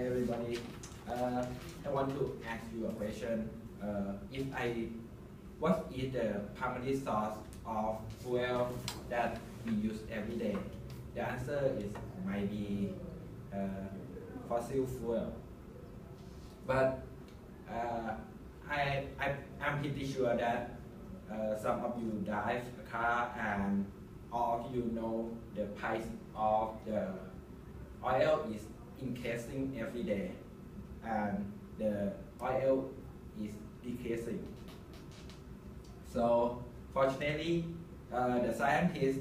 everybody. I want to ask you a question. What is the primary source of fuel that we use every day? The answer might be fossil fuel. But I'm pretty sure that some of you drive a car and all of you know the price of the oil is increasing every day and the oil is decreasing. So fortunately, the scientists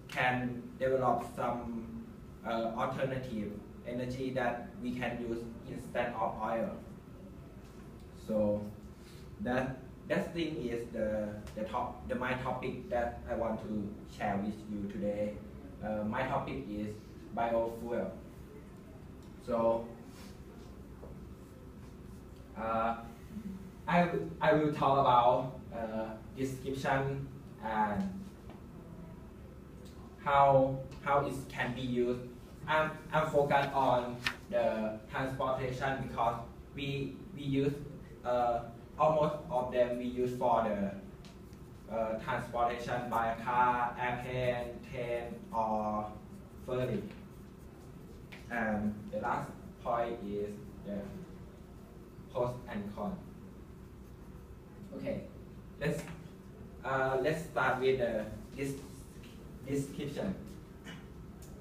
can develop some alternative energy that we can use instead of oil. So that thing is my topic that I want to share with you today. My topic is biofuel. So I will talk about description and how it can be used. I'm focused on the transportation because we use almost of them we use for the transportation by car, airplane, train, or ferry. And the last point is the pros and cons. Okay, let's start with the description.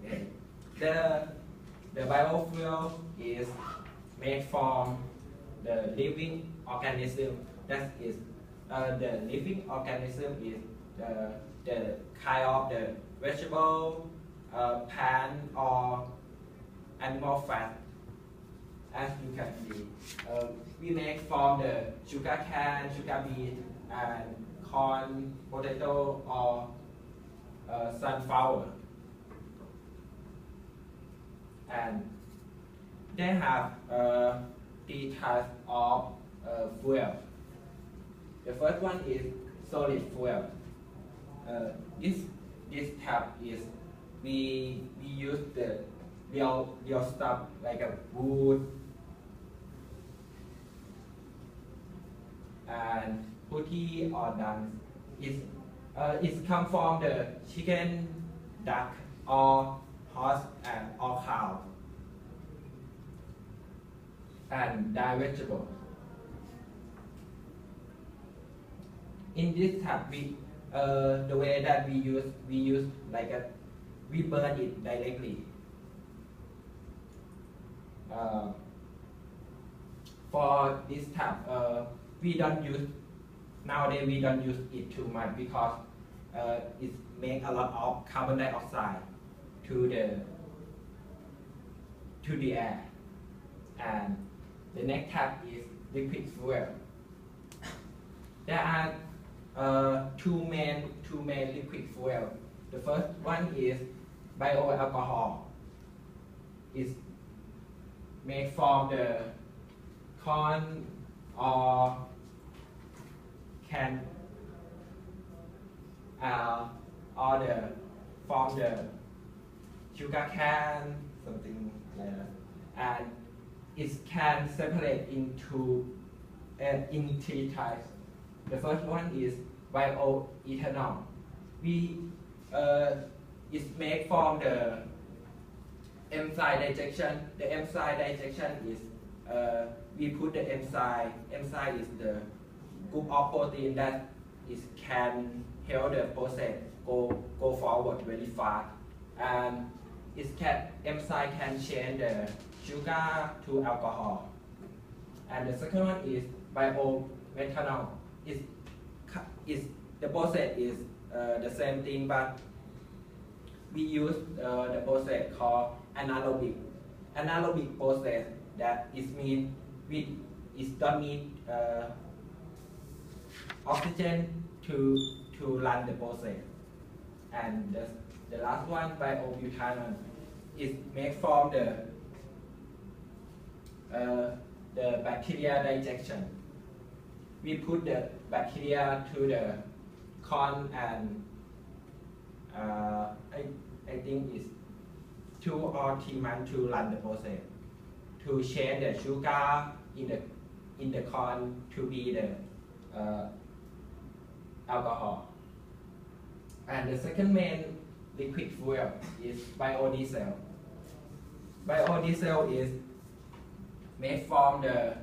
Okay, the biofuel is made from the living organism. That is the living organism is the kind of the vegetable, plant, or animal fat. As you can see, we make from the sugar cane, sugar beet, and corn, potato, or sunflower. And they have three types of fuel. The first one is solid fuel. This type is we use the real stuff like a wood and putty or dance. It's come from the chicken, duck, or horse or cow, and dry vegetable. In this type, the way that we use like we burn it directly. For this type, nowadays we don't use it too much because it makes a lot of carbon dioxide to the air. And the next type is liquid fuel. There are two main liquid fuel. The first one is bioalcohol. It's made from the corn or from the sugar cane, something like that, and it can separate into in three types. The first one is bioethanol. It's made from the enzyme digestion. The enzyme digestion is we put the enzyme. Enzyme is the group of protein that can help the process go forward very fast, and enzyme can change the sugar to alcohol. And the second one is biomethanol. The process is the same thing, but we use the process called anaerobic. Anaerobic process that mean it don't need oxygen to run the process. And the last one, biobutanol, is made from the bacteria digestion. We put the bacteria to the corn and I think it's 2 or 3 months to run the process. to change the sugar in the corn to be the alcohol. And the second main liquid fuel is biodiesel. Biodiesel is made from the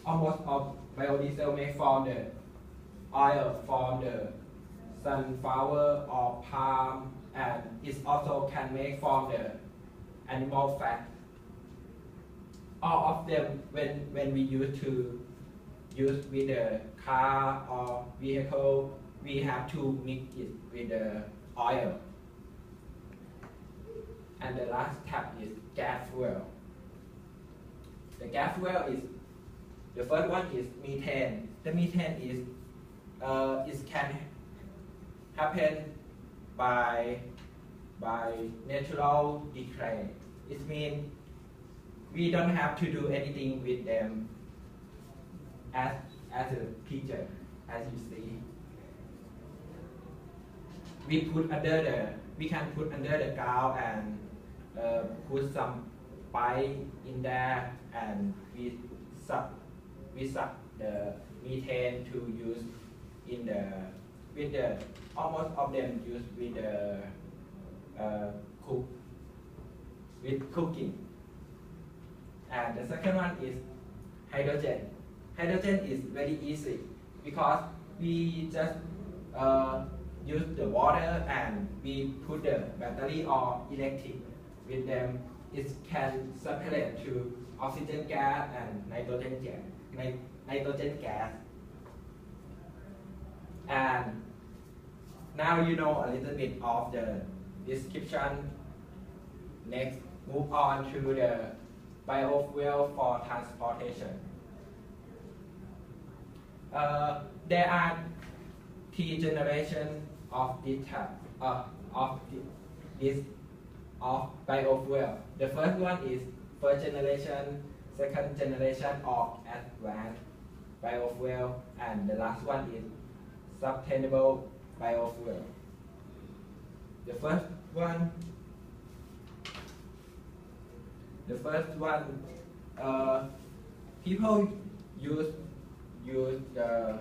almost of biodiesel made from the oil from the sunflower or palm, and it also can make from the animal fat. All of them, when we use with the car or vehicle, we have to mix it with the oil. And the last tab is gas fuel. The gas fuel is, the first one is methane. The methane is, it can happen by natural decay. It means we don't have to do anything with them as a picture, as you see. We can put under the ground and put some pipe in there, and we suck the methane to use with the almost of them used with the cooking. And the second one is hydrogen. Hydrogen is very easy because we just use the water and we put the battery or electric with them. It can separate to oxygen gas and nitrogen gas. And now you know a little bit of the description. Next, move on to the biofuel for transportation. There are 3 generations of this type of biofuel. The first one is first generation, second generation of advanced biofuel, and the last one is sustainable biofuel. The first one, people use the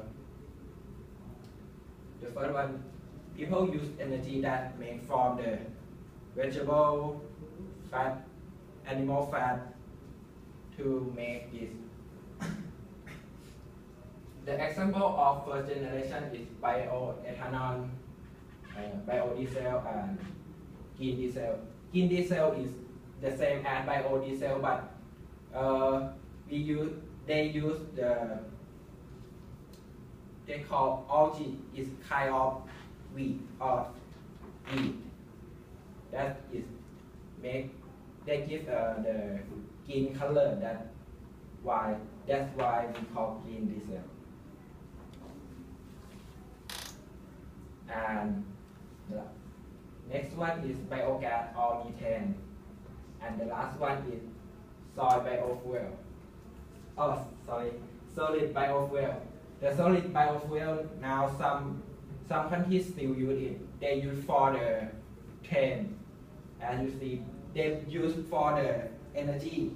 first one. People use energy that made from the vegetable fat, animal fat to make this. The example of first generation is bioethanol, biodiesel, and green diesel. Green diesel is the same as biodiesel, but they call algae is kind of wheat or wheat that is they give the green color. That's why we call green diesel. And the next one is biogas or methane, and the last one is solid biofuel. The solid biofuel, now some countries still use it. They use for the train, as you see. They use for the energy.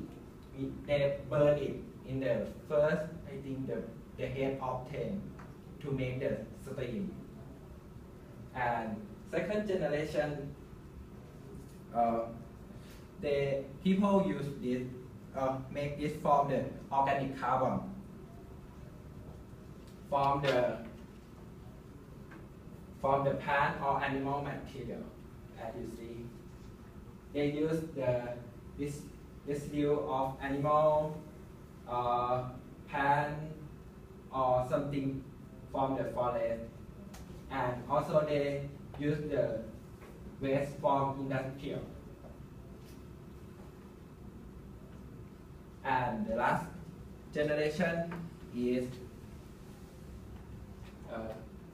They burn it in the first, I think the head of train to make the steam. And second generation, the people use this, make this from the organic carbon, from the plant or animal material, as you see. They use this residue of animal, plant, or something from the forest. And also they use the waste from industrial. And the last generation is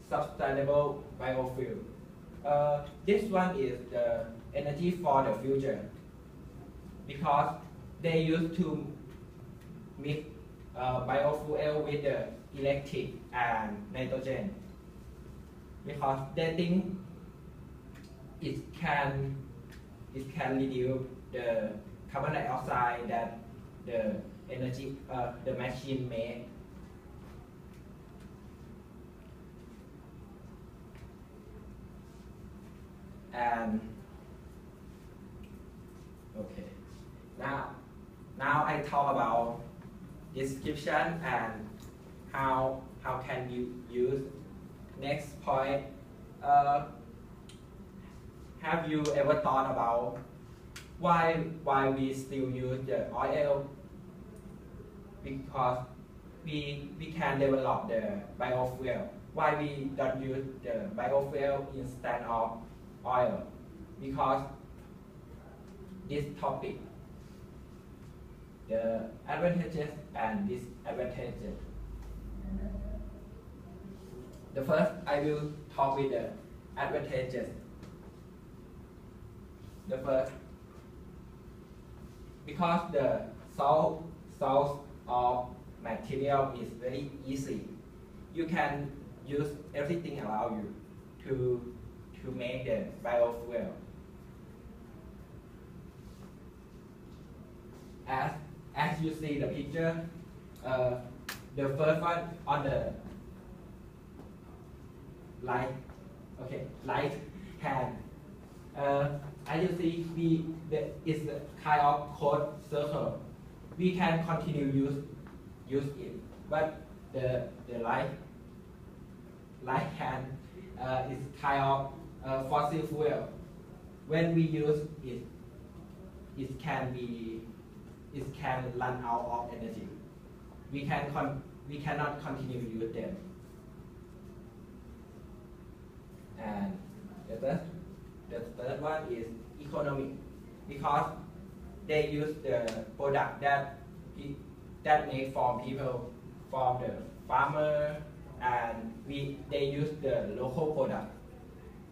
sustainable biofuel. This one is the energy for the future, because they used to mix biofuel with the electric and nitrogen, because they think it can reduce the carbon dioxide that the energy the machine make. And okay, now I talk about description and how can you use. Next point, have you ever thought about why we still use the oil? Because we can develop the biofuel. Why we don't use the biofuel instead of oil? Because this topic, the advantages and disadvantages. The first, I will talk with the advantages. The first, because the source of material is very easy, you can use everything around you to make the biofuel. As you see the picture, the first one on the right hand. As you see, it's a kind of code circle. We can continue use it, but the right hand is kind of fossil fuel. When we use it, it can run out of energy. We cannot continue use them. And the third one is economic, because they use the product that made from people, from the farmer, and they use the local product.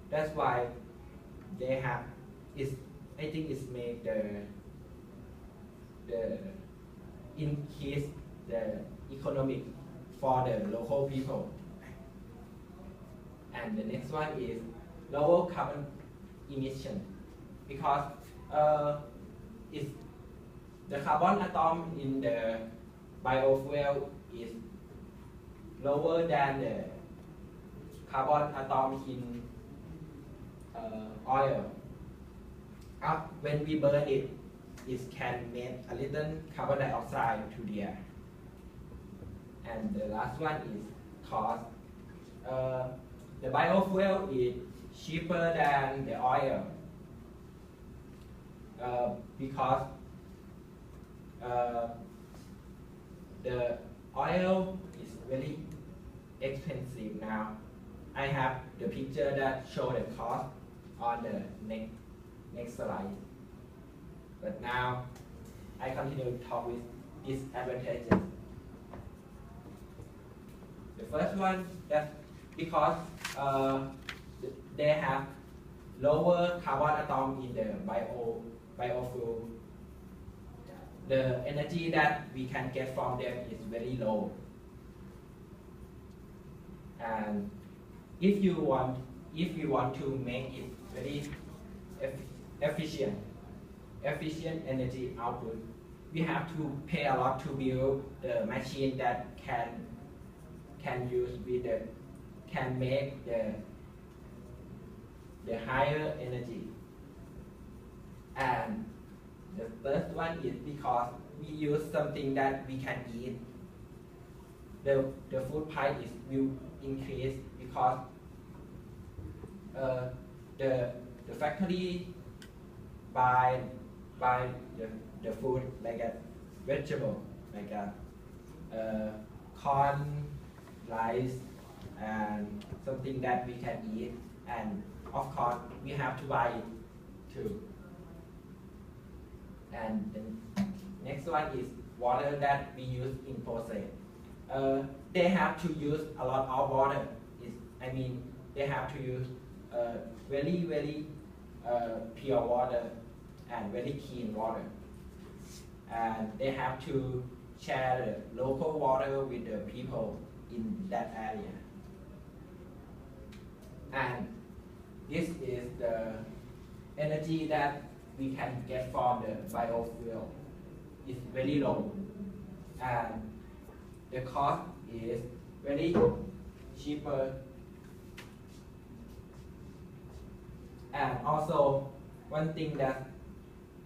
That's why they have I think it's made the increase the economic for the local people. And the next one is lower carbon emission, because it's the carbon atom in the biofuel is lower than the carbon atom in oil. When we burn it, it can make a little carbon dioxide to the air. And the last one is cost. The biofuel is cheaper than the oil because the oil is very expensive now. I have the picture that show the cost on the next slide. But now I continue to talk with disadvantages. The first one, that's because they have lower carbon atom in the biofuel. The energy that we can get from them is very low. And if you want to make it very efficient energy output, we have to pay a lot to build the machine that can make the higher energy. And the third one is because we use something that we can eat. The food price will increase because the factory buy the food like a vegetable, like a corn, rice, and something that we can eat, and of course we have to buy it too. And the next one is water that we use in process. They have to use a lot of water. They have to use very pure water and very clean water. And they have to share the local water with the people in that area. And this is the energy that we can get from the biofuel is very low, and the cost is very cheaper. And also one thing that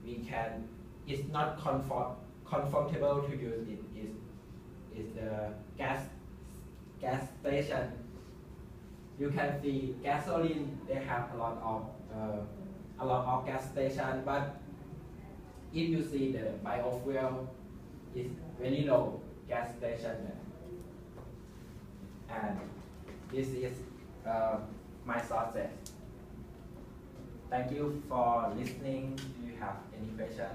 we can is not comfortable to use it is the gas station. You can see gasoline, they have a lot of gas station, but if you see the biofuel, it's very low gas station. And this is my sources. Thank you for listening. Do you have any questions?